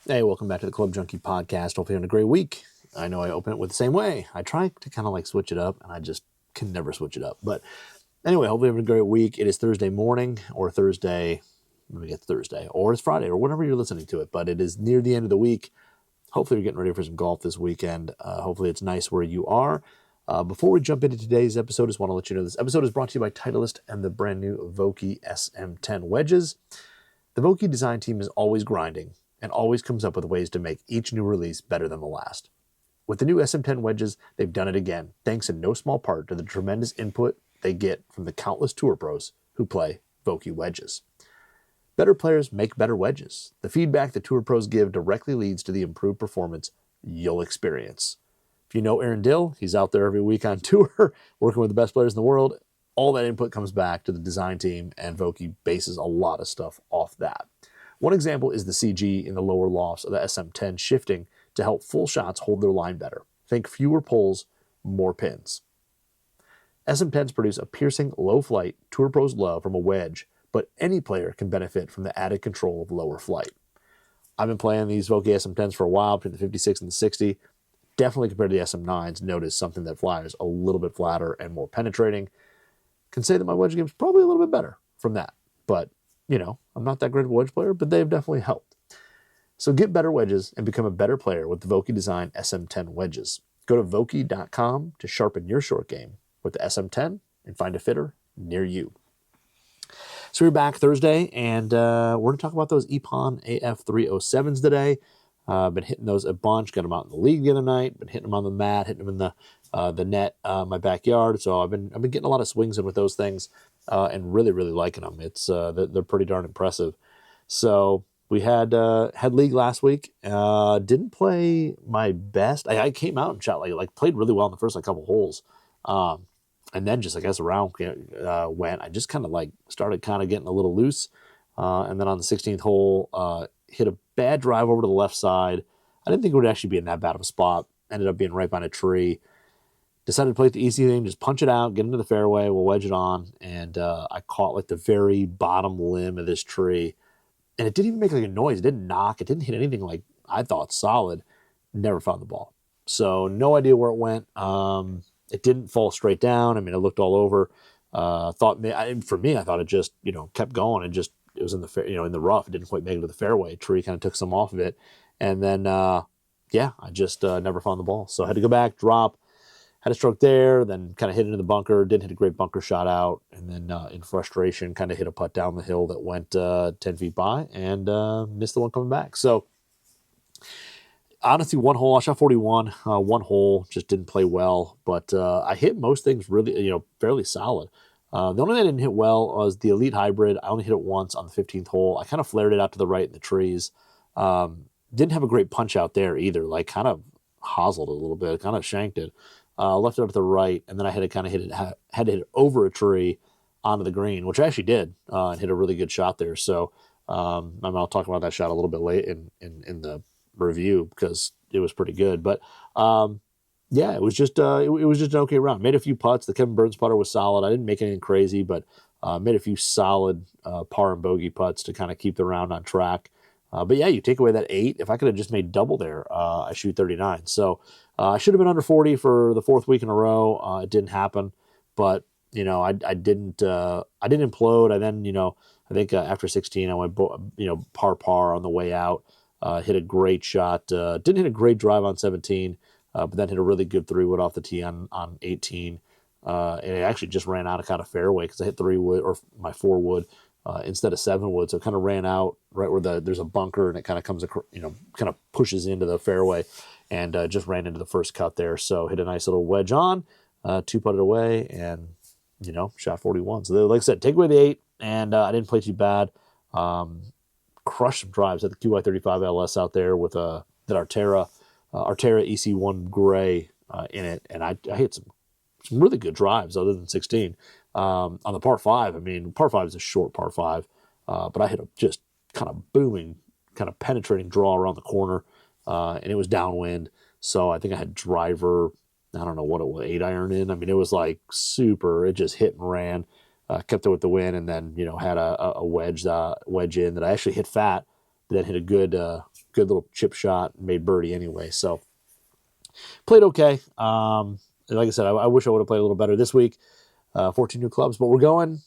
Hey, welcome back to the Club Junkie podcast. Hopefully you're having a great week. I know I open it with the same way. I try to kind of like switch it up, and I just can never switch it up. But anyway, hopefully you're having a great week. It is Thursday morning or Thursday, maybe it's Thursday, or it's Friday, or whenever you're listening to it. But it is near the end of the week. Hopefully you're getting ready for some golf this weekend. Hopefully it's nice where you are. Before we jump into today's episode, I just want to let you know this episode is brought to you by Titleist and the brand new JUNKIE SM10 wedges. The JUNKIE design team is always grinding and always comes up with ways to make each new release better than the last. With the new SM10 wedges, they've done it again, thanks in no small part to the tremendous input they get from the countless tour pros who play JUNKIE wedges. Better players make better wedges. The feedback the tour pros give directly leads to the improved performance you'll experience. If you know Aaron Dill, he's out there every week on tour, working with the best players in the world. All that input comes back to the design team, and JUNKIE bases a lot of stuff off that. One example is the CG in the lower lofts of the SM10 shifting to help full shots hold their line better. Think fewer pulls, more pins. SM10s produce a piercing, low flight tour pros love from a wedge, but any player can benefit from the added control of lower flight. I've been playing these JUNKIE SM10s for a while, between the 56 and the 60. Definitely compared to the SM9s, notice something that flies a little bit flatter and more penetrating. Can say that my wedge game is probably a little bit better from that, but you know, I'm not that great of a wedge player, but they've definitely helped. So get better wedges and become a better player with the JUNKIE Design SM10 wedges. Go to Vokey.com to sharpen your short game with the SM10 and find a fitter near you. So we're back Thursday, and we're going to talk about those Epon AF-307s today. Been hitting those a bunch. Got them out in the league the other night. Been hitting them on the mat, hitting them in the net, my backyard. So I've been getting a lot of swings in with those things, and really liking them. It's they're pretty darn impressive. So we had league last week. Didn't play my best. I came out and shot like played really well in the first couple holes, and then just I guess around went. I just kind of started getting a little loose, and then on the 16th hole, hit a bad drive over to the left side. I didn't think it would actually be in that bad of a spot. Ended up being right behind a tree. Decided to play it the easy thing, just punch it out, get into the fairway, we'll wedge it on, and I caught the very bottom limb of this tree, and it didn't even make a noise. It didn't knock. It didn't hit anything I thought solid. Never found the ball. So no idea where it went. It didn't fall straight down. I mean, it looked all over. I thought it just kept going and just it was in the in the rough. It didn't quite make it to the fairway. Tree kind of took some off of it, and then I just never found the ball. So I had to go back, drop. Had a stroke there, then kind of hit into the bunker. Didn't hit a great bunker shot out, and then in frustration, kind of hit a putt down the hill that went 10 feet by and missed the one coming back. So honestly, one hole, I shot 41. One hole, just didn't play well, but I hit most things really, fairly solid. The only thing I didn't hit well was the Elite Hybrid. I only hit it once on the 15th hole. I kind of flared it out to the right in the trees. Didn't have a great punch out there either. Kind of hossled a little bit, kind of shanked it. Left it up to the right, and then I had to kind of hit it over a tree onto the green, which I actually did, and hit a really good shot there. So I'll talk about that shot a little bit late in the review because it was pretty good. But it was just it was just an okay round. Made a few putts. The Kevin Burns putter was solid. I didn't make anything crazy, but made a few solid par and bogey putts to kind of keep the round on track. But yeah, you take away that 8. If I could have just made double there, I shoot 39. So I should have been under 40 for the 4th week in a row. It didn't happen, but I didn't implode. I then I think after 16 I went par on the way out. Hit a great shot. Didn't hit a great drive on 17, but then hit a really good 3-wood off the tee on 18. And it actually just ran out of kind of fairway because I hit 3-wood or my 4-wood. Instead of 7-wood, so it kind of ran out right where there's a bunker and it kind of comes, kind of pushes into the fairway, and just ran into the first cut there. So hit a nice little wedge on, 2-putted away, and shot 41. So like I said, take away the 8, and I didn't play too bad. Crushed some drives at the QY35 LS out there with that Artera EC1 gray in it, and I hit some really good drives other than 16. On the par 5, par 5 is a short par 5, but I hit a just kind of booming, kind of penetrating draw around the corner, and it was downwind. So I think I had driver, I don't know what it was, 8-iron in. It was super. It just hit and ran, kept it with the wind, and then had a wedge in that I actually hit fat, but then hit a good little chip shot and made birdie anyway. So played okay. Like I said, I wish I would have played a little better this week. 14 new clubs, but we're going.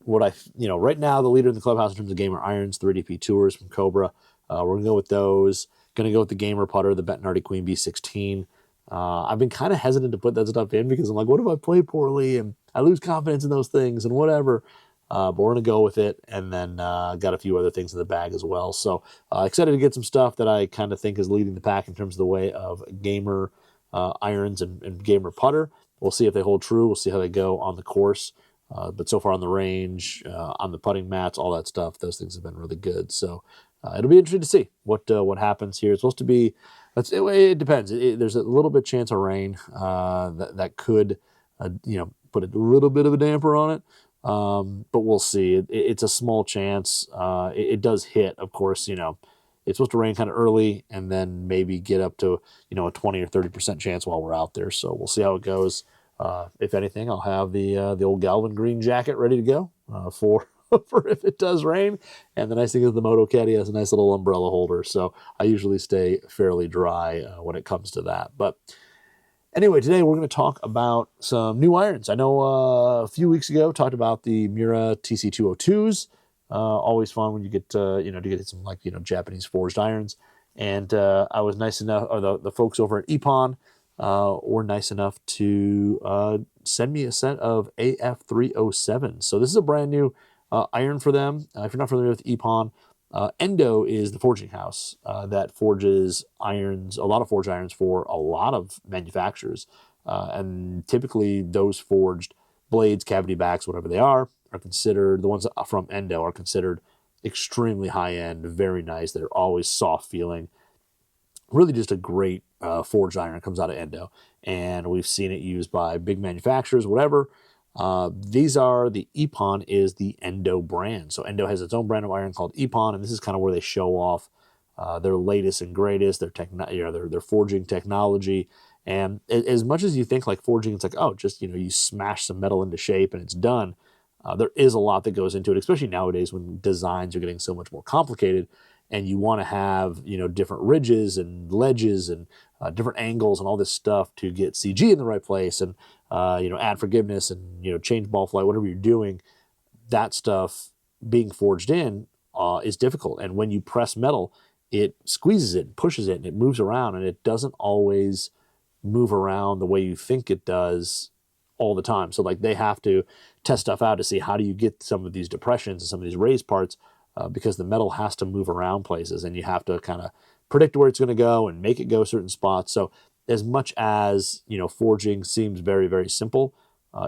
Right now the leader in the clubhouse in terms of gamer irons, 3DP Tours from Cobra. We're gonna go with those. Gonna go with the gamer putter, the Bettinardi Queen B16. I've been kind of hesitant to put that stuff in because I'm like, what if I play poorly and I lose confidence in those things and whatever. But we're going to go with it, and then got a few other things in the bag as well. So excited to get some stuff that I kind of think is leading the pack in terms of the way of gamer irons and gamer putter. We'll see if they hold true. We'll see how they go on the course. But so far on the range, on the putting mats, all that stuff, those things have been really good. So it'll be interesting to see what happens here. It's supposed to be, it depends. There's a little bit chance of rain that could, put a little bit of a damper on it. But we'll see. It's a small chance. It does hit, of course. It's supposed to rain kind of early, and then maybe get up to a 20 or 30% chance while we're out there. So we'll see how it goes. If anything, I'll have the old Galvin green jacket ready to go for for if it does rain. And the nice thing is the Moto Caddy has a nice little umbrella holder, so I usually stay fairly dry when it comes to that. But anyway, today we're going to talk about some new irons. I know a few weeks ago talked about the Mura TC202s. Always fun when you get to get some Japanese forged irons. And I was nice enough, or the folks over at Epon were nice enough to send me a set of AF-307. So this is a brand new iron for them. If you're not familiar with Epon, Endo is the forging house that forges irons, a lot of forged irons for a lot of manufacturers. And typically those forged blades, cavity backs, whatever they are considered, the ones from Endo are considered extremely high-end, very nice. They're always soft feeling. Really just a great forged iron comes out of Endo. And we've seen it used by big manufacturers, whatever. The Epon is the Endo brand. So Endo has its own brand of iron called Epon, and this is kind of where they show off their latest and greatest, their forging technology. And as much as you think like forging, it's like, oh, just, you smash some metal into shape and it's done. There is a lot that goes into it, especially nowadays when designs are getting so much more complicated and you want to have, different ridges and ledges and different angles and all this stuff to get CG in the right place and, add forgiveness and, change ball flight, whatever you're doing. That stuff being forged in is difficult. And when you press metal, it squeezes it and pushes it and it moves around, and it doesn't always move around the way you think it does all the time. So like they have to test stuff out to see how do you get some of these depressions and some of these raised parts because the metal has to move around places, and you have to kind of predict where it's going to go and make it go certain spots. So as much as, forging seems very, very simple,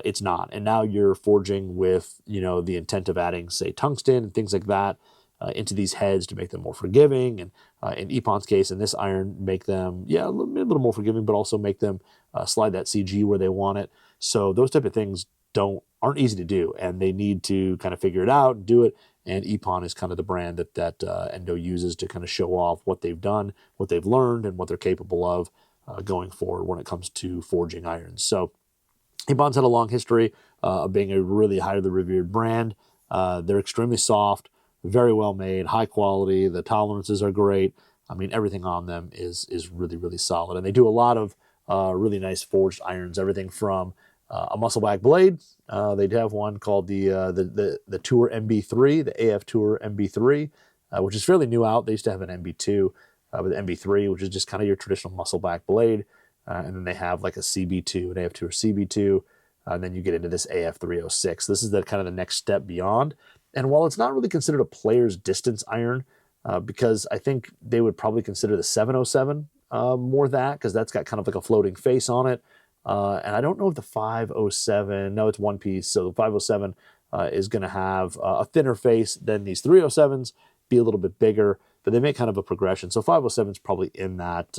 it's not. And now you're forging with, the intent of adding, say, tungsten and things like that into these heads to make them more forgiving. And in Epon's case, in this iron, make them, a little more forgiving, but also make them slide that CG where they want it. So those type of things aren't easy to do, and they need to kind of figure it out and do it. And Epon is kind of the brand that Endo uses to kind of show off what they've done, what they've learned, and what they're capable of going forward when it comes to forging irons. So Epon's had a long history of being a really highly revered brand. They're extremely soft, very well made, high quality. The tolerances are great. I mean, everything on them is really, really solid. And they do a lot of really nice forged irons, everything from a muscleback blade. They have one called the Tour MB3, the AF Tour MB3, which is fairly new out. They used to have an MB2, but the MB3, which is just kind of your traditional muscleback blade. And then they have like a CB2, an AF Tour CB2, and then you get into this AF-306. This is the kind of the next step beyond. And while it's not really considered a player's distance iron, because I think they would probably consider the 707 more that, because that's got kind of like a floating face on it. And I don't know if the 507, no, it's one piece. So the 507 is going to have a thinner face than these 307s, be a little bit bigger, but they make kind of a progression. So 507 is probably in that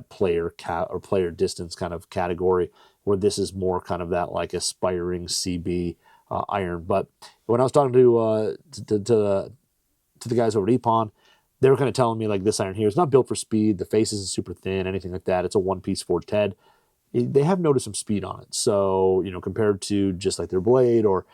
player or player distance kind of category, where this is more kind of that like aspiring CB iron. But when I was talking to the guys over at Epon, they were kind of telling me like this iron here is not built for speed. The face isn't super thin, anything like that. It's a one-piece forged head. They have noticed some speed on it. So, compared to just like their blade or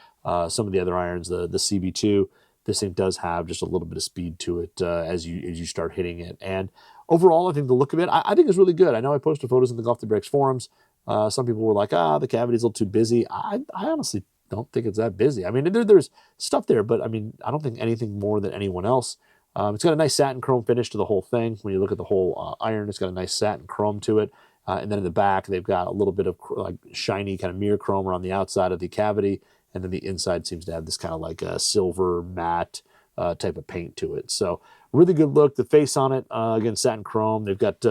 some of the other irons, the CB2, this thing does have just a little bit of speed to it as you start hitting it. And overall, I think the look of it, I think is really good. I know I posted photos in the Golf to Breaks forums. Some people were like, the cavity's a little too busy. I honestly don't think it's that busy. I mean, there's stuff there, but I mean, I don't think anything more than anyone else. It's got a nice satin chrome finish to the whole thing. When you look at the whole iron, it's got a nice satin chrome to it. And then in the back, they've got a little bit of like shiny kind of mirror chrome around the outside of the cavity. And then the inside seems to have this kind of like a silver matte type of paint to it. So really good look. The face on it, again, satin chrome. They've got,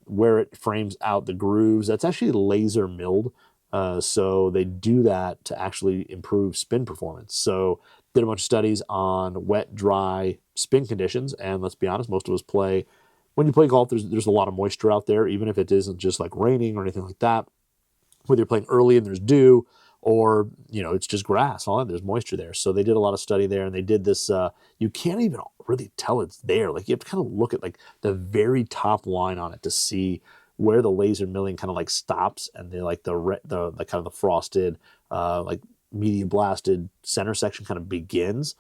where it frames out the grooves. That's actually laser milled. So they do that to actually improve spin performance. So did a bunch of studies on wet, dry spin conditions. And let's be honest, most of us when you play golf, there's a lot of moisture out there, even if it isn't just like raining or anything like that. Whether you're playing early and there's dew, or it's just grass, all that, there's moisture there. So they did a lot of study there, and they did this. You can't even really tell it's there. Like, you have to kind of look at like the very top line on it to see where the laser milling kind of like stops, and they like the kind of the frosted, like medium blasted center section kind of begins.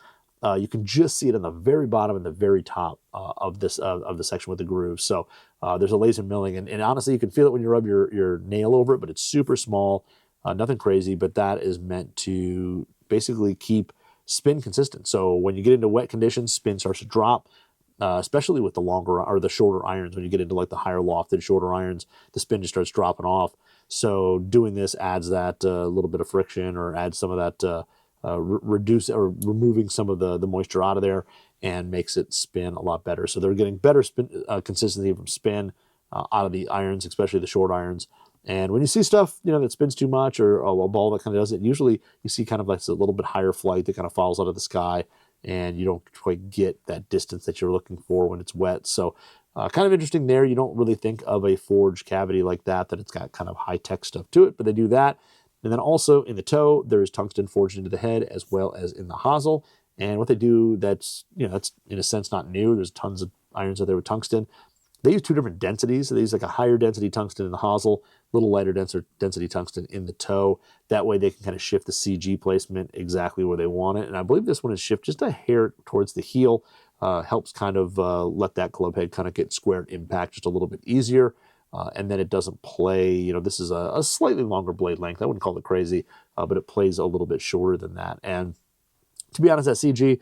You can just see it on the very bottom and the very top of the section with the grooves. So there's a laser milling, and honestly, you can feel it when you rub your nail over it, but it's super small, nothing crazy. But that is meant to basically keep spin consistent. So when you get into wet conditions, spin starts to drop, especially with the longer or the shorter irons. When you get into like the higher lofted, shorter irons, the spin just starts dropping off. So doing this adds that little bit of friction, or adds some of that. Reduce or removing some of the moisture out of there, and makes it spin a lot better. So they're getting better spin consistency from spin out of the irons, especially the short irons. And when you see stuff that spins too much, or a ball that kind of does it, usually you see kind of like a little bit higher flight that kind of falls out of the sky, and you don't quite get that distance that you're looking for when it's wet. So kind of interesting there. You don't really think of a forged cavity like that it's got kind of high-tech stuff to it, but they do that. And then also in the toe, there is tungsten forged into the head as well as in the hosel. And what they do, that's in a sense not new. There's tons of irons out there with tungsten. They use two different densities. So they use like a higher density tungsten in the hosel, a little lighter density tungsten in the toe. That way they can kind of shift the CG placement exactly where they want it. And I believe this one is shifted just a hair towards the heel. Helps kind of let that club head kind of get squared impact just a little bit easier. And then it doesn't play, this is a slightly longer blade length. I wouldn't call it crazy, but it plays a little bit shorter than that. And to be honest, that CG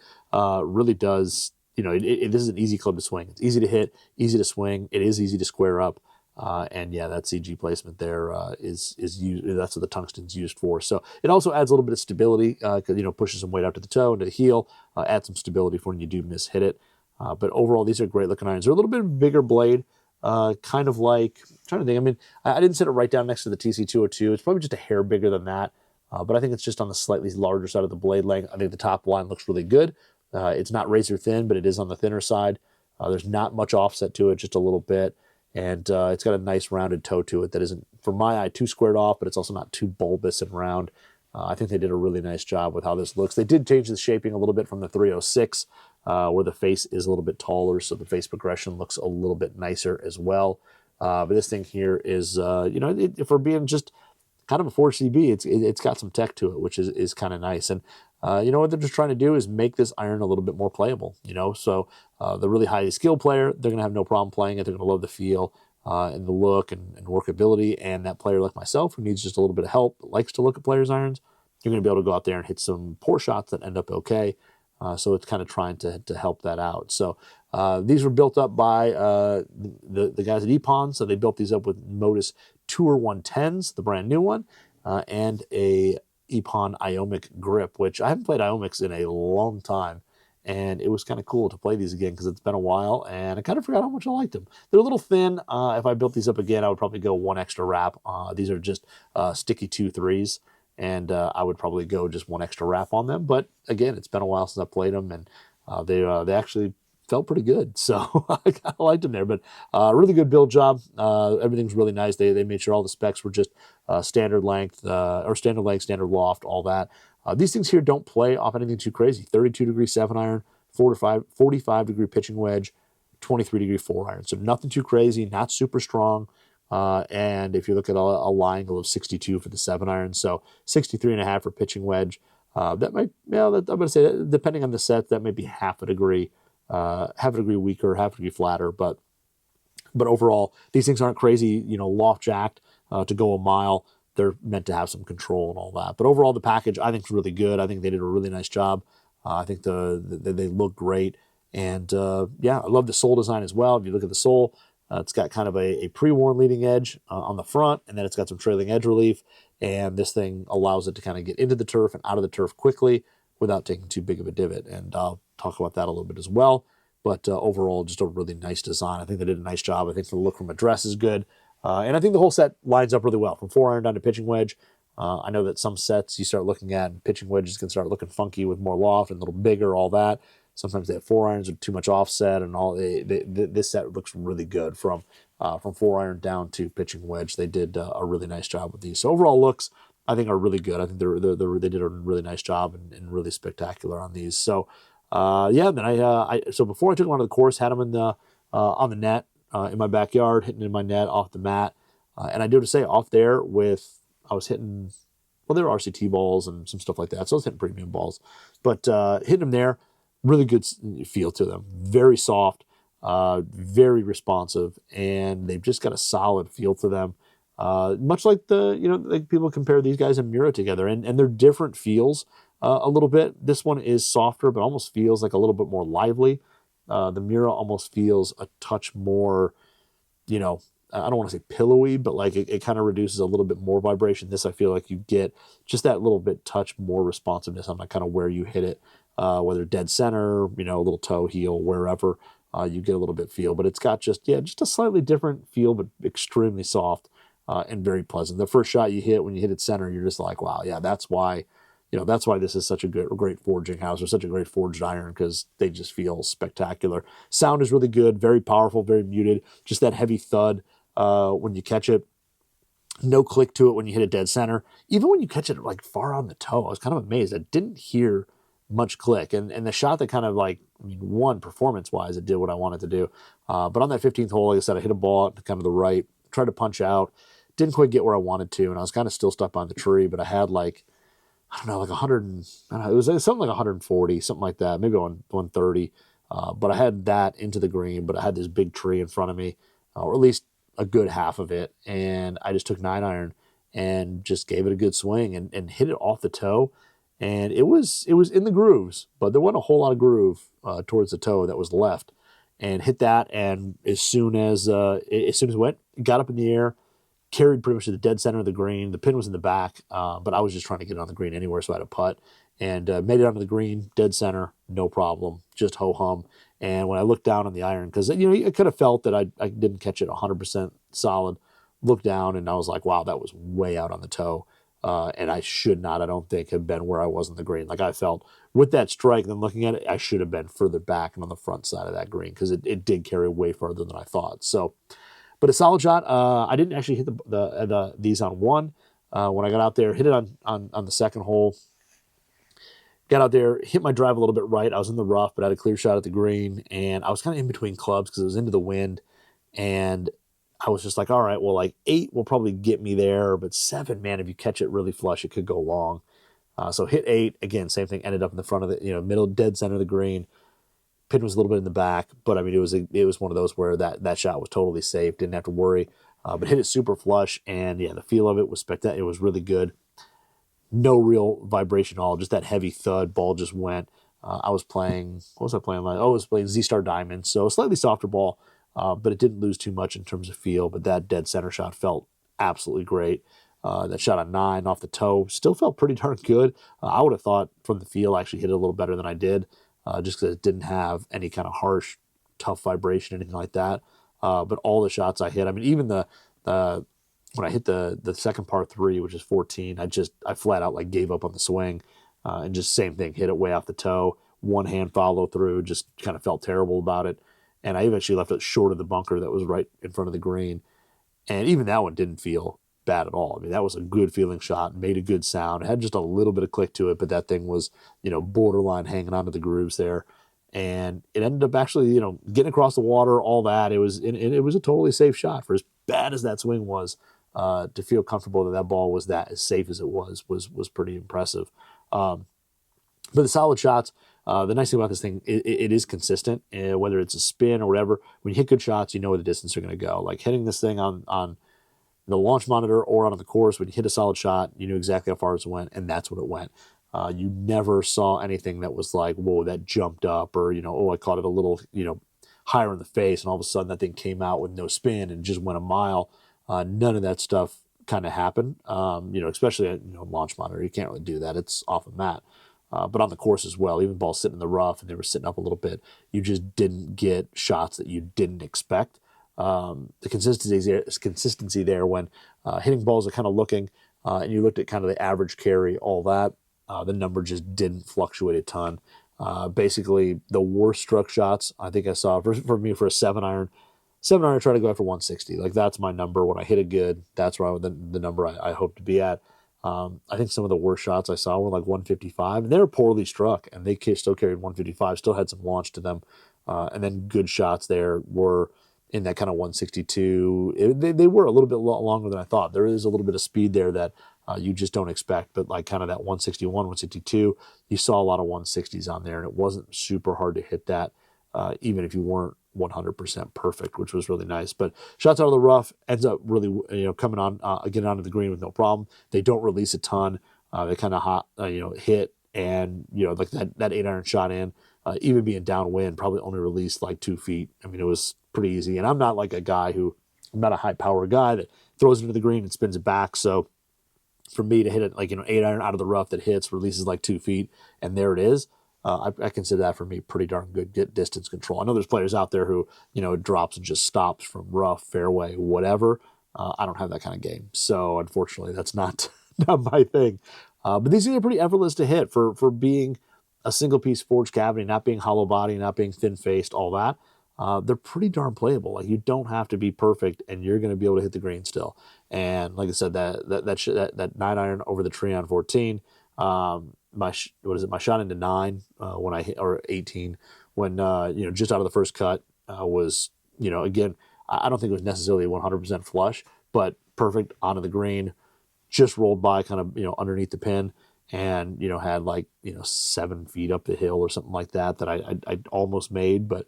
really does, this is an easy club to swing. It's easy to hit, easy to swing. It is easy to square up. And yeah, that CG placement there is used. That's what the tungsten's used for. So it also adds a little bit of stability because, pushes some weight out to the toe, into the heel, adds some stability for when you do miss-hit it. But overall, these are great looking irons. They're a little bit bigger blade. Kind of like, I'm trying to think, I mean, I didn't set it right down next to the TC202. It's probably just a hair bigger than that, but I think it's just on the slightly larger side of the blade length. I think the top line looks really good. It's not razor thin, but it is on the thinner side. There's not much offset to it, just a little bit, and it's got a nice rounded toe to it that isn't, for my eye, too squared off, but it's also not too bulbous and round. I think they did a really nice job with how this looks. They did change the shaping a little bit from the 306, where the face is a little bit taller, so the face progression looks a little bit nicer as well. But this thing here is, for being just kind of a 4CB, it's got some tech to it, which is kind of nice. And what they're just trying to do is make this iron a little bit more playable. So the really highly skilled player, they're gonna have no problem playing it. They're gonna love the feel and the look and workability. And that player like myself, who needs just a little bit of help, likes to look at players' irons, you're gonna be able to go out there and hit some poor shots that end up okay. So it's kind of trying to help that out. So these were built up by the guys at Epon. So they built these up with Modus Tour 110s, the brand new one, and a Epon Iomic grip, which I haven't played Iomics in a long time. And it was kind of cool to play these again because it's been a while, and I kind of forgot how much I liked them. They're a little thin. If I built these up again, I would probably go one extra wrap. These are just sticky 2.3s. And I would probably go just one extra wrap on them. But again, it's been a while since I played them, and they actually felt pretty good. So I kind of liked them there. But really good build job. Everything's really nice. They made sure all the specs were just standard length, standard loft, all that. These things here don't play off anything too crazy. 32-degree 7-iron, 45-degree pitching wedge, 23-degree 4-iron. So nothing too crazy, not super strong. And if you look at a lie angle of 62 for the 7-iron, so 63.5 for pitching wedge, That might, I'm going to say that depending on the set, that may be half a degree weaker, half a degree flatter, but overall, these things aren't crazy, loft jacked to go a mile. They're meant to have some control and all that. But overall, the package I think is really good. I think they did a really nice job. I think they look great, and I love the sole design as well. If you look at the sole, it's got kind of a pre-worn leading edge on the front, and then it's got some trailing edge relief. And this thing allows it to kind of get into the turf and out of the turf quickly without taking too big of a divot. And I'll talk about that a little bit as well. But overall, just a really nice design. I think they did a nice job. I think the look from a dress is good. And I think the whole set lines up really well, from 4-iron down to pitching wedge. I know that some sets you start looking at, and pitching wedges can start looking funky with more loft and a little bigger, all that. Sometimes they have 4-irons with too much offset, and all. This set looks really good from 4-iron down to pitching wedge. They did a really nice job with these. So overall looks, I think, are really good. I think they did a really nice job and really spectacular on these. So then so before I took them onto the course, had them in the on the net in my backyard, hitting in my net off the mat, and I do have to say, off there I was hitting, well, there were RCT balls and some stuff like that, so I was hitting premium balls, but hitting them there, really good feel to them, very soft, very responsive, and they've just got a solid feel to them. Much like like people compare these guys and Mura together, and they're different feels a little bit. This one is softer, but almost feels like a little bit more lively. The Mura almost feels a touch more, I don't want to say pillowy, but like it kind of reduces a little bit more vibration. This, I feel like you get just that little bit touch more responsiveness on kind of where you hit it, whether dead center, a little toe, heel, wherever, you get a little bit feel. But it's got just a slightly different feel, but extremely soft and very pleasant. The first shot you hit, when you hit it center, you're just like, wow, yeah, that's why this is such a great forging house, or such a great forged iron, because they just feel spectacular. Sound is really good, very powerful, very muted. Just that heavy thud when you catch it. No click to it when you hit it dead center. Even when you catch it like far on the toe, I was kind of amazed. I didn't hear much click. And the shot that kind of won performance-wise, it did what I wanted to do. But on that 15th hole, like I said, I hit a ball at kind of the right, tried to punch out, didn't quite get where I wanted to, and I was kind of still stuck behind the tree, but I had I don't know, 100, it was something like 140, something like that, maybe 130. But I had that into the green, but I had this big tree in front of me, or at least a good half of it. And I just took 9-iron and just gave it a good swing and hit it off the toe. And it was in the grooves, but there wasn't a whole lot of groove towards the toe that was left. And hit that, and as soon as it went, it got up in the air, carried pretty much to the dead center of the green. The pin was in the back, but I was just trying to get it on the green anywhere, so I had a putt. And made it onto the green, dead center, no problem, just ho-hum. And when I looked down on the iron, because I could have felt that I didn't catch it 100% solid, looked down, and I was like, wow, that was way out on the toe. And I should not, I don't think, have been where I was on the green. Like, I felt with that strike, then looking at it, I should have been further back and on the front side of that green, because it did carry way further than I thought. So, but a solid shot. I didn't actually hit these on one. When I got out there, hit it on the second hole. Got out there, hit my drive a little bit right. I was in the rough, but I had a clear shot at the green, and I was kind of in between clubs because it was into the wind, and I was just like, all right, well, 8 will probably get me there, but 7, man, if you catch it really flush, it could go long. So hit 8, again, same thing, ended up in the front of the, middle, dead center of the green. Pin was a little bit in the back, but I mean, it was one of those where that shot was totally safe, didn't have to worry, but hit it super flush, and yeah, the feel of it was spectacular. It was really good. No real vibration at all, just that heavy thud. Ball just went. I was playing, what was I playing? I was playing Z-Star Diamond, so a slightly softer ball, but it didn't lose too much in terms of feel, but that dead center shot felt absolutely great. That shot on 9 off the toe still felt pretty darn good. I would have thought from the feel I actually hit it a little better than I did, just because it didn't have any kind of harsh, tough vibration, anything like that. But all the shots I hit, I mean, even when I hit the second par 3, which is 14, I flat out gave up on the swing, and just same thing, hit it way off the toe, one hand follow through, just kind of felt terrible about it. And I eventually left it short of the bunker that was right in front of the green. And even that one didn't feel bad at all. I mean, that was a good feeling shot, made a good sound. It had just a little bit of click to it, but that thing was, borderline hanging onto the grooves there. And it ended up actually, getting across the water, all that. It was a totally safe shot. For as bad as that swing was, to feel comfortable that ball was that as safe as it was pretty impressive. But the solid shots, the nice thing about this thing, it is consistent. Whether it's a spin or whatever, when you hit good shots, you know where the distance are going to go. Like hitting this thing on the launch monitor or on the course, when you hit a solid shot, you knew exactly how far it went, and that's what it went. You never saw anything that was like, whoa, that jumped up, or, oh, I caught it a little, higher in the face, and all of a sudden that thing came out with no spin and just went a mile. None of that stuff kind of happened, especially at launch monitor. You can't really do that. It's off a mat. But on the course as well, even balls sitting in the rough and they were sitting up a little bit, you just didn't get shots that you didn't expect. The consistency there when hitting balls are kind of looking, and you looked at kind of the average carry, all that, the number just didn't fluctuate a ton. Basically, the worst struck shots I think I saw for me for a 7-iron. 7-iron, I try to go after 160. Like, that's my number. When I hit it good, that's where the number I hope to be at. I think some of the worst shots I saw were like 155, and they were poorly struck, and they still carried 155, still had some launch to them. And then good shots there were in that kind of 162. They were a little bit longer than I thought. There is a little bit of speed there that you just don't expect, but like kind of that 161, 162, you saw a lot of 160s on there, and it wasn't super hard to hit that, even if you weren't 100% perfect, which was really nice. But shots out of the rough ends up really, coming on, getting onto the green with no problem. They don't release a ton. They kind of hit, and like that 8-iron shot in, even being downwind, probably only released like 2 feet. I mean, it was pretty easy. And I'm not like I'm not a high power guy that throws it into the green and spins it back. So for me to hit it like 8-iron out of the rough that hits, releases like 2 feet, and there it is. I consider that for me pretty darn good distance control. I know there's players out there who, it drops and just stops from rough, fairway, whatever. I don't have that kind of game. So unfortunately, that's not my thing. But these things are pretty effortless to hit for being a single piece forged cavity, not being hollow body, not being thin faced, all that. They're pretty darn playable. Like, you don't have to be perfect, and you're going to be able to hit the green still. And like I said, that 9-iron over the tree on 14. My shot into 9 when I hit, or 18 when just out of the first cut was again, I don't think it was necessarily 100% flush, but perfect onto the green, just rolled by kind of underneath the pin, and had like 7 feet up the hill or something like that I almost made. But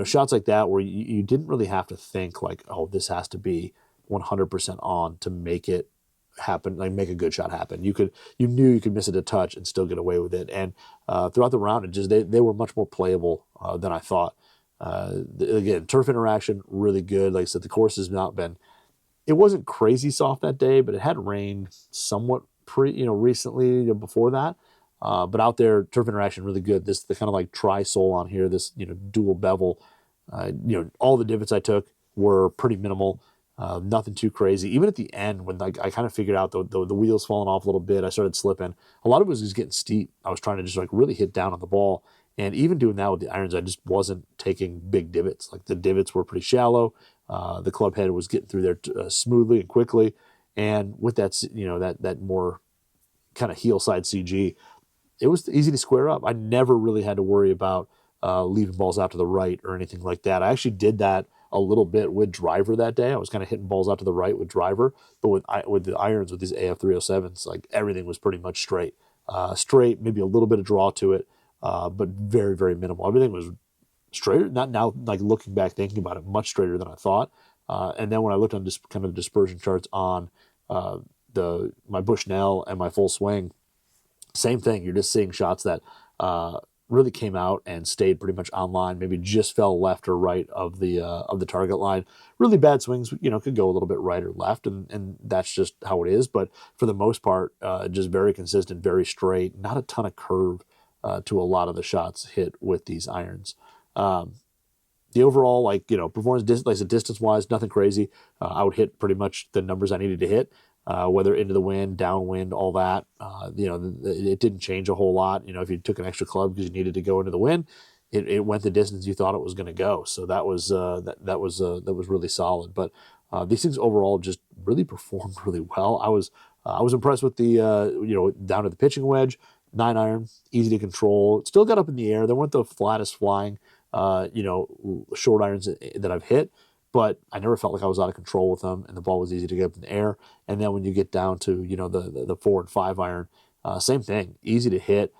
shots like that where you didn't really have to think like, oh, this has to be 100% on to make it happen, like make a good shot happen. You knew you could miss it a touch and still get away with it. And throughout the round, they were much more playable than I thought. Again, turf interaction really good. Like I said, the course has not been. It wasn't crazy soft that day, but it had rained somewhat recently before that. But out there, turf interaction really good. The kind of like tri-sole on here, this dual bevel. All the divots I took were pretty minimal. Nothing too crazy. Even at the end, when I kind of figured out the wheels falling off a little bit, I started slipping. A lot of it was just getting steep. I was trying to just like really hit down on the ball. And even doing that with the irons, I just wasn't taking big divots. Like, the divots were pretty shallow. The club head was getting through there smoothly and quickly. And with that, that more kind of heel side CG, it was easy to square up. I never really had to worry about leaving balls out to the right or anything like that. I actually did that a little bit with driver that day. I was kind of hitting balls out to the right with driver, but with the irons, with these AF-307s, like, everything was pretty much straight. Straight, maybe a little bit of draw to it, but very, very minimal. Everything was straighter. Not now, like looking back, thinking about it, much straighter than I thought. And then when I looked on just kind of dispersion charts on my Bushnell and my full swing, same thing. You're just seeing shots that really came out and stayed pretty much on line, maybe just fell left or right of the target line. Really bad swings, could go a little bit right or left, and that's just how it is. But for the most part, just very consistent, very straight, not a ton of curve to a lot of the shots hit with these irons. The overall, performance, distance-wise, nothing crazy. I would hit pretty much the numbers I needed to hit. Whether into the wind, downwind, all that, it didn't change a whole lot. If you took an extra club because you needed to go into the wind, it went the distance you thought it was going to go. So that was that was really solid. But these things overall just really performed really well. I was impressed with the down to the pitching wedge, 9-iron, easy to control. Still got up in the air. They weren't the flattest flying, short irons that I've hit. But I never felt like I was out of control with them, and the ball was easy to get up in the air. And then when you get down to the 4 and 5 iron, same thing, easy to hit.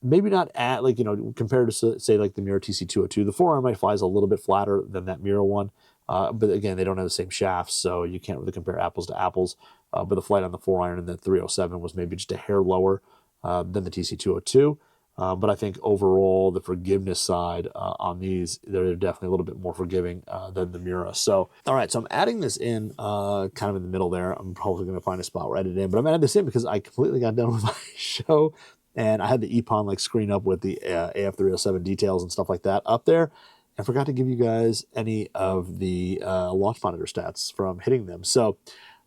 Maybe not at, like, compared to, say, like the Mira TC202, the 4-iron might fly is a little bit flatter than that Mira one. But again, they don't have the same shafts, so you can't really compare apples to apples. But the flight on the 4-iron and the 307 was maybe just a hair lower than the TC202. But I think overall, the forgiveness side on these, they're definitely a little bit more forgiving than the Mira. So, all right, so I'm adding this in kind of in the middle there. I'm probably going to find a spot where I edit it in, but I'm adding this in because I completely got done with my show, and I had the Epon like screen up with the AF-307 details and stuff like that up there. I forgot to give you guys any of the launch monitor stats from hitting them. So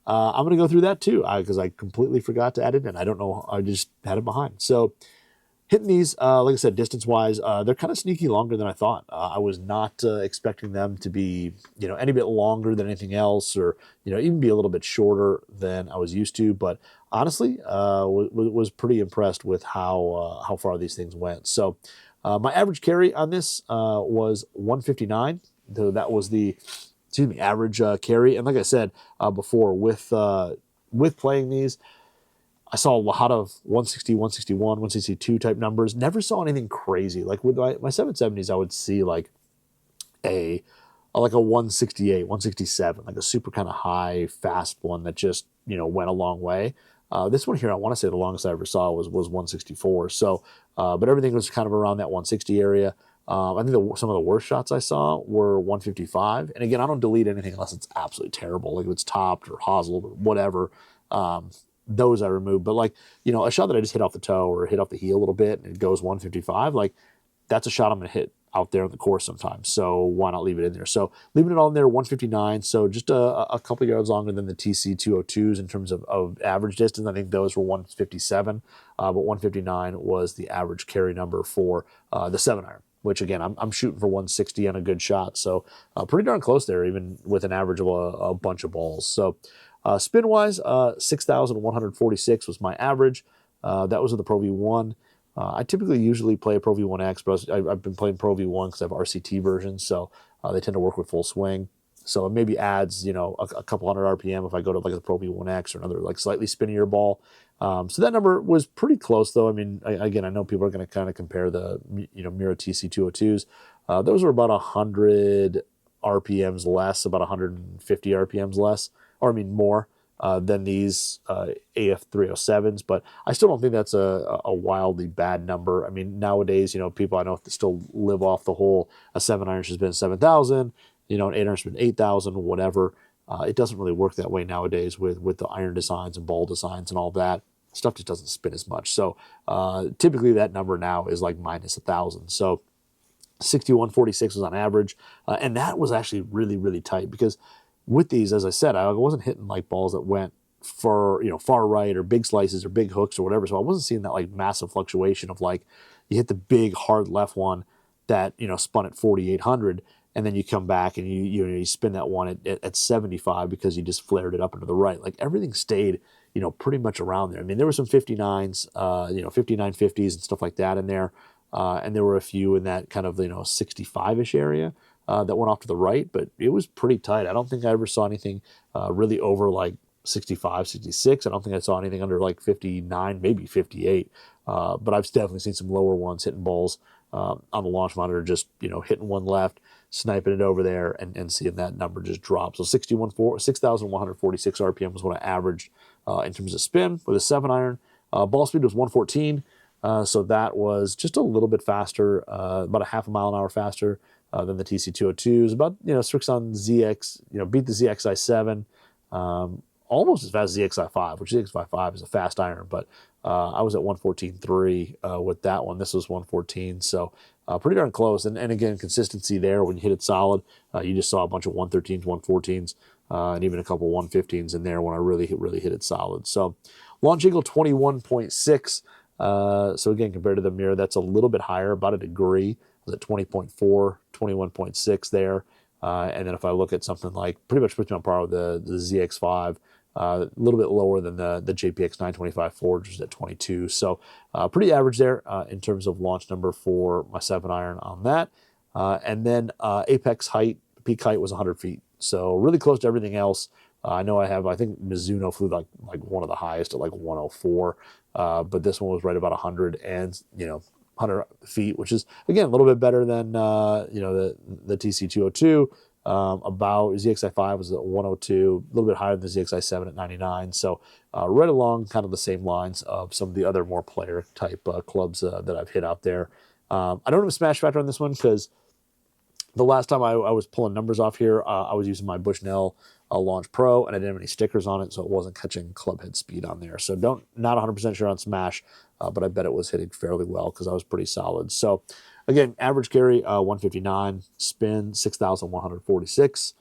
I'm going to go through that too because I completely forgot to add it in. I don't know. I just had it behind. So hitting these, like I said, distance-wise, they're kind of sneaky longer than I thought. I was not expecting them to be, any bit longer than anything else, or even be a little bit shorter than I was used to. But honestly, was pretty impressed with how far these things went. So my average carry on this was 159. So that was the average carry. And like I said before, with playing these, I saw a lot of 160, 161, 162 type numbers. Never saw anything crazy. Like with my 770s, I would see like a 168, 167, like a super kind of high, fast one that just, went a long way. This one here, I want to say the longest I ever saw was 164. So, but everything was kind of around that 160 area. I think some of the worst shots I saw were 155. And again, I don't delete anything unless it's absolutely terrible, like if it's topped or hosel or whatever. Those I removed, but like, a shot that I just hit off the toe or hit off the heel a little bit and it goes 155, like that's a shot I'm going to hit out there on the course sometimes. So why not leave it in there? So leaving it all in there, 159. So just a couple yards longer than the TC202s in terms of average distance. I think those were 157, but 159 was the average carry number for the 7-iron, which again, I'm shooting for 160 on a good shot. So pretty darn close there, even with an average of a bunch of balls. So spin-wise, 6,146 was my average. That was with the Pro V1. I typically usually play a Pro V1X, but I've been playing Pro V1 because I have RCT versions, so they tend to work with full swing. So it maybe adds, a couple hundred RPM if I go to like the Pro V1X or another like slightly spinnier ball. So that number was pretty close, though. I mean, again, I know people are going to kind of compare the Mira TC202s. Those were about 100 RPMs less, about 150 RPMs less, or I mean more than these AF-307s. But I still don't think that's a wildly bad number. I mean, nowadays, people I know still live off the whole a 7-iron has been 7,000, an 8-iron has been 8,000, whatever. It doesn't really work that way nowadays with the iron designs and ball designs and all that. Stuff just doesn't spin as much. So typically that number now is like minus 1,000. So 6146 was on average. And that was actually really, really tight because with these, as I said, I wasn't hitting like balls that went for, far right or big slices or big hooks or whatever. So I wasn't seeing that like massive fluctuation of like you hit the big hard left one that, spun at 4,800. And then you come back and you spin that one at 75 because you just flared it up into the right. Like everything stayed, pretty much around there. I mean, there were some 59s, 5950s and stuff like that in there. And there were a few in that kind of, 65-ish area that went off to the right, but it was pretty tight. I don't think I ever saw anything really over like 65, 66. I don't think I saw anything under like 59, maybe 58. But I've definitely seen some lower ones hitting balls on the launch monitor, just, hitting one left, sniping it over there and seeing that number just drop. So 6,146 RPM was what I averaged in terms of spin with a 7-iron. Ball speed was 114. So that was just a little bit faster, about a half a mile an hour faster than the TC202s. About, Strixon ZX, beat the ZXi7, almost as fast as the XI5, which the XI5 is a fast iron, but I was at 114.3 with that one. This was 114, so pretty darn close. And again, consistency there when you hit it solid. You just saw a bunch of 113s, 114s, and even a couple 115s in there when I really hit it solid. So launch angle 21.6. So again, compared to the Mira, that's a little bit higher, about a degree. I was at 20.4, 21.6 there. And then if I look at something like pretty much puts me on par with the ZX5, a little bit lower than the JPX 925 Forge, which is at 22. So pretty average there in terms of launch number for my 7-iron on that. And then apex height, peak height was 100 feet. So really close to everything else. I know I think Mizuno flew like one of the highest at like 104. but this one was right about 100 and 100 feet, which is again a little bit better than the TC202. About ZXi5 was at 102, a little bit higher than the ZXi7 at 99. So right along kind of the same lines of some of the other more player type clubs that I've hit out there. I don't have a smash factor on this one because the last time I was pulling numbers off here, I was using my Bushnell Launch Pro, and I didn't have any stickers on it, so it wasn't catching club head speed on there. So not 100% sure on smash, but I bet it was hitting fairly well because I was pretty solid. So again, average carry 159, spin 6,146,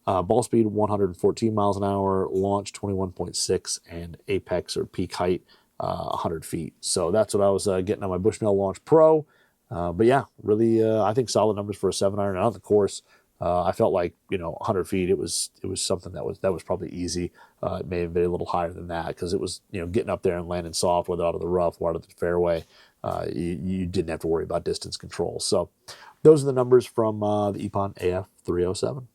ball speed 114 miles an hour, launch 21.6, and apex or peak height 100 feet. So that's what I was getting on my Bushnell Launch Pro. But yeah, really, I think solid numbers for a 7-iron. And on the course, I felt like 100 feet. It was something that was probably easy. It may have been a little higher than that because it was getting up there and landing soft, whether out of the rough or out of the fairway. You didn't have to worry about distance control. So those are the numbers from the Epon AF-307.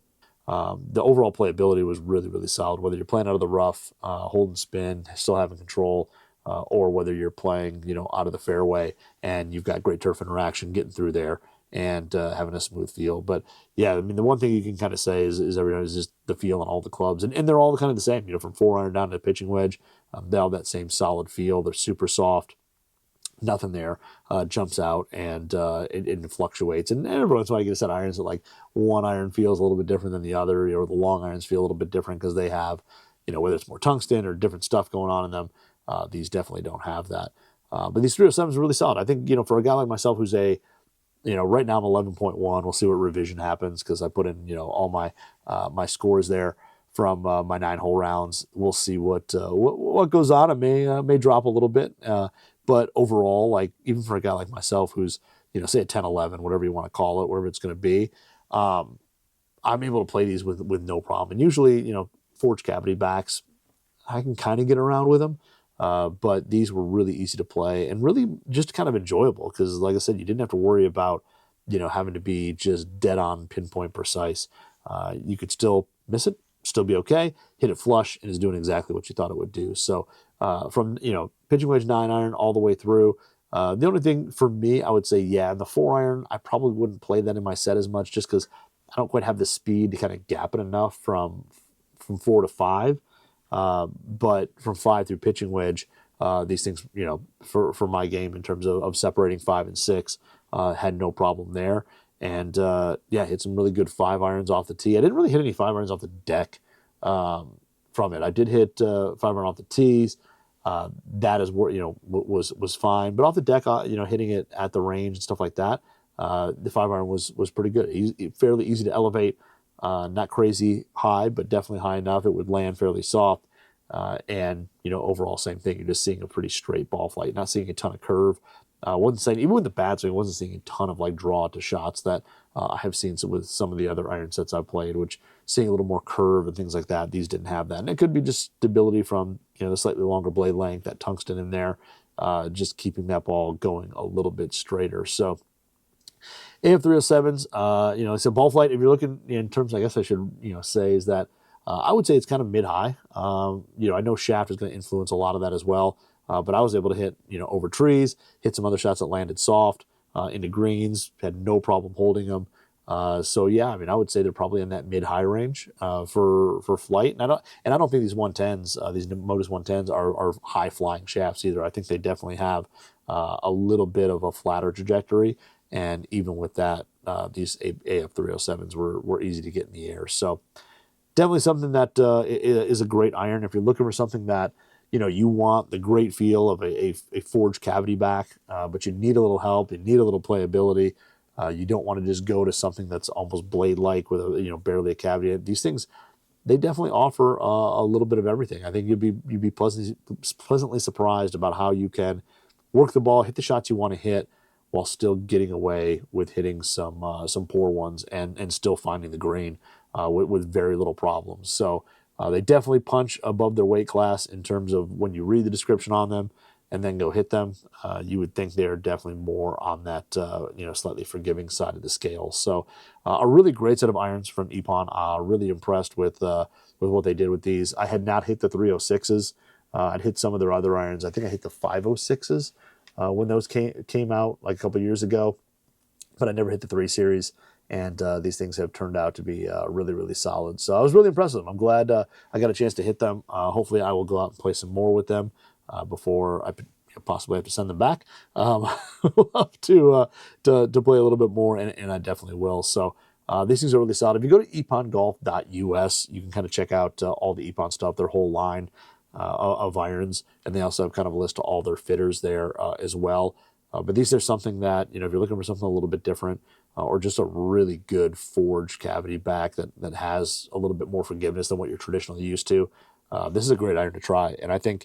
The overall playability was really, really solid. Whether you're playing out of the rough, holding spin, still having control, or whether you're playing, out of the fairway and you've got great turf interaction getting through there and having a smooth feel. But yeah, I mean, the one thing you can kind of say is everyone is just the feel on all the clubs, and they're all kind of the same. From 4-iron down to pitching wedge, they all have that same solid feel. They're super soft. Nothing there jumps out, and it fluctuates. And every once in a while you get a set of irons that like one iron feels a little bit different than the other, or the long irons feel a little bit different because they have, whether it's more tungsten or different stuff going on in them. These definitely don't have that. But these 307s are really solid. I think, for a guy like myself who's right now I'm 11.1. We'll see what revision happens because I put in, all my scores there from my 9-hole rounds. We'll see what goes on. It may drop a little bit. But overall, like even for a guy like myself who's, say a 10, 11, whatever you want to call it, whatever it's going to be, I'm able to play these with no problem. And usually, forged cavity backs, I can kind of get around with them. But these were really easy to play and really just kind of enjoyable because, like I said, you didn't have to worry about, having to be just dead on pinpoint precise. You could still miss it, still be okay, hit it flush, and is doing exactly what you thought it would do. So from, pitching wedge 9-iron all the way through. The only thing for me, I would say, in the 4-iron, I probably wouldn't play that in my set as much just because I don't quite have the speed to kind of gap it enough from 4 to 5. But from 5 through pitching wedge, these things, for my game in terms of separating 5 and 6, had no problem there. And hit some really good 5-irons off the tee. I didn't really hit any 5-irons off the deck from it. I did hit 5-iron off the tees. That is where was fine. But off the deck, hitting it at the range and stuff like that, the 5-iron was pretty good. Fairly easy to elevate. Not crazy high, but definitely high enough. It would land fairly soft. And overall, same thing. You're just seeing a pretty straight ball flight. Not seeing a ton of curve. Wasn't saying, even with the bad swing, wasn't seeing a ton of like draw to shots that I have seen with some of the other iron sets I've played, which seeing a little more curve and things like that. These didn't have that. And it could be just stability from, the slightly longer blade length, that tungsten in there, just keeping that ball going a little bit straighter. So AF-307s, it's a ball flight. If you're looking in terms, I guess I should, say is that I would say it's kind of mid-high. I know shaft is going to influence a lot of that as well. But I was able to hit, over trees, hit some other shots that landed soft, into greens, had no problem holding them. I would say they're probably in that mid-high range for flight. And I don't think these 110s, these Modus 110s are high-flying shafts either. I think they definitely have a little bit of a flatter trajectory. And even with that, these AF-307s were easy to get in the air. So definitely something that is a great iron. If you're looking for something that, you want the great feel of a forged cavity back, but you need a little help, you need a little playability. You don't want to just go to something that's almost blade-like with barely a cavity. These things, they definitely offer a little bit of everything. I think you'd be pleasantly surprised about how you can work the ball, hit the shots you want to hit, while still getting away with hitting some poor ones and still finding the green with very little problems. So they definitely punch above their weight class in terms of when you read the description on them and then go hit them. You would think they're definitely more on that slightly forgiving side of the scale. So a really great set of irons from Epon. Really impressed with what they did with these. I had not hit the 306s I'd hit some of their other irons. I think I hit the 506s when those came out like a couple years ago, but I never hit the 3 Series. And these things have turned out to be really, really solid. So I was really impressed with them. I'm glad I got a chance to hit them. Hopefully I will go out and play some more with them before I possibly have to send them back. We'll have to play a little bit more, and I definitely will. So these things are really solid. If you go to epongolf.us, you can kind of check out all the Epon stuff, their whole line of irons, and they also have kind of a list of all their fitters there as well. But these are something that, if you're looking for something a little bit different, or just a really good forged cavity back that has a little bit more forgiveness than what you're traditionally used to, this is a great iron to try. And I think,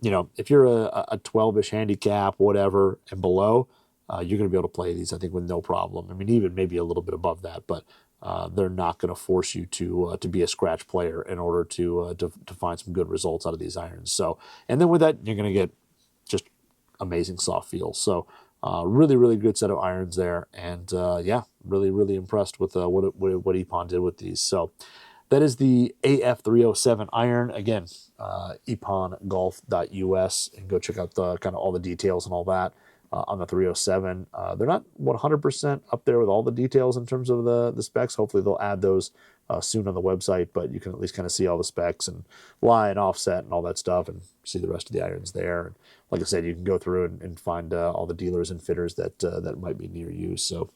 if you're a 12-ish handicap, whatever, and below, you're going to be able to play these, I think, with no problem. I mean, even maybe a little bit above that, but they're not going to force you to be a scratch player in order to find some good results out of these irons. So, and then with that, you're going to get just amazing soft feel. So, really, really good set of irons there, and yeah, really, really impressed with what Epon did with these. So that is the AF-307 iron. Again, epongolf.us, and go check out the kind of all the details and all that on the 307. They're not 100% up there with all the details in terms of the specs. Hopefully they'll add those soon on the website, but you can at least kind of see all the specs and line, offset, and all that stuff, and see the rest of the irons there. And like I said, you can go through and find all the dealers and fitters that might be near you. So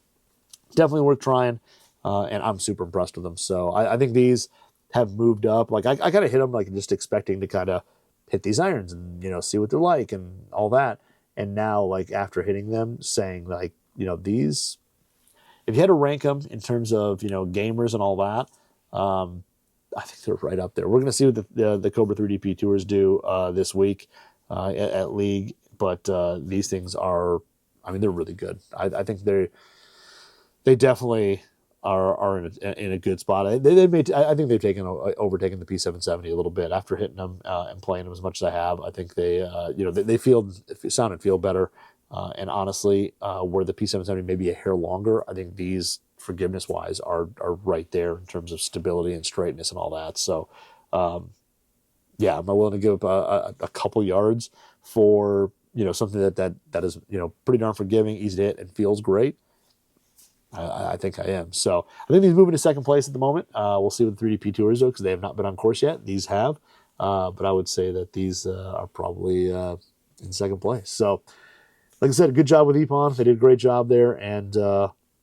definitely worth trying, and I'm super impressed with them. So I think these have moved up. Like I kind of hit them like just expecting to kind of hit these irons and see what they're like and all that. And now, like after hitting them, saying like these, if you had to rank them in terms of gamers and all that, I think they're right up there. We're going to see what the Cobra 3DP Tours do this week at League, but these things are, I mean, they're really good. I think they definitely are in a good spot. I think they've overtaken the P770 a little bit after hitting them and playing them as much as I have. I think they they sound and feel better. And honestly, where the P770 may be a hair longer, I think these, forgiveness wise, are right there in terms of stability and straightness and all that. So yeah, am I willing to give up a couple yards for something that is pretty darn forgiving, easy to hit, and feels great? I think I am. So I think these move into second place at the moment. We'll see what the 3DP Tours do, because they have not been on course yet. These have, but I would say that these are probably in second place. So like I said, good job with Epon. They did a great job there, and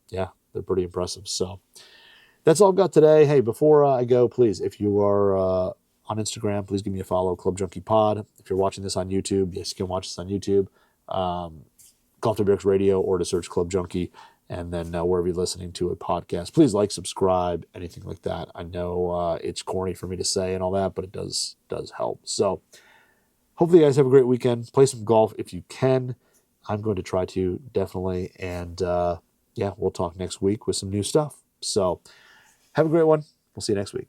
yeah, they're pretty impressive. So that's all I've got today. Hey, before I go, please, if you are on Instagram, please give me a follow, Club Junkie Pod. If you're watching this on YouTube, yes, you can watch this on YouTube. Golf WX Radio, or to search Club Junkie, and then wherever you're listening to a podcast, please like, subscribe, anything like that. I know it's corny for me to say and all that, but it does help. So hopefully you guys have a great weekend. Play some golf if you can. I'm going to try to, definitely. And yeah, we'll talk next week with some new stuff. So have a great one. We'll see you next week.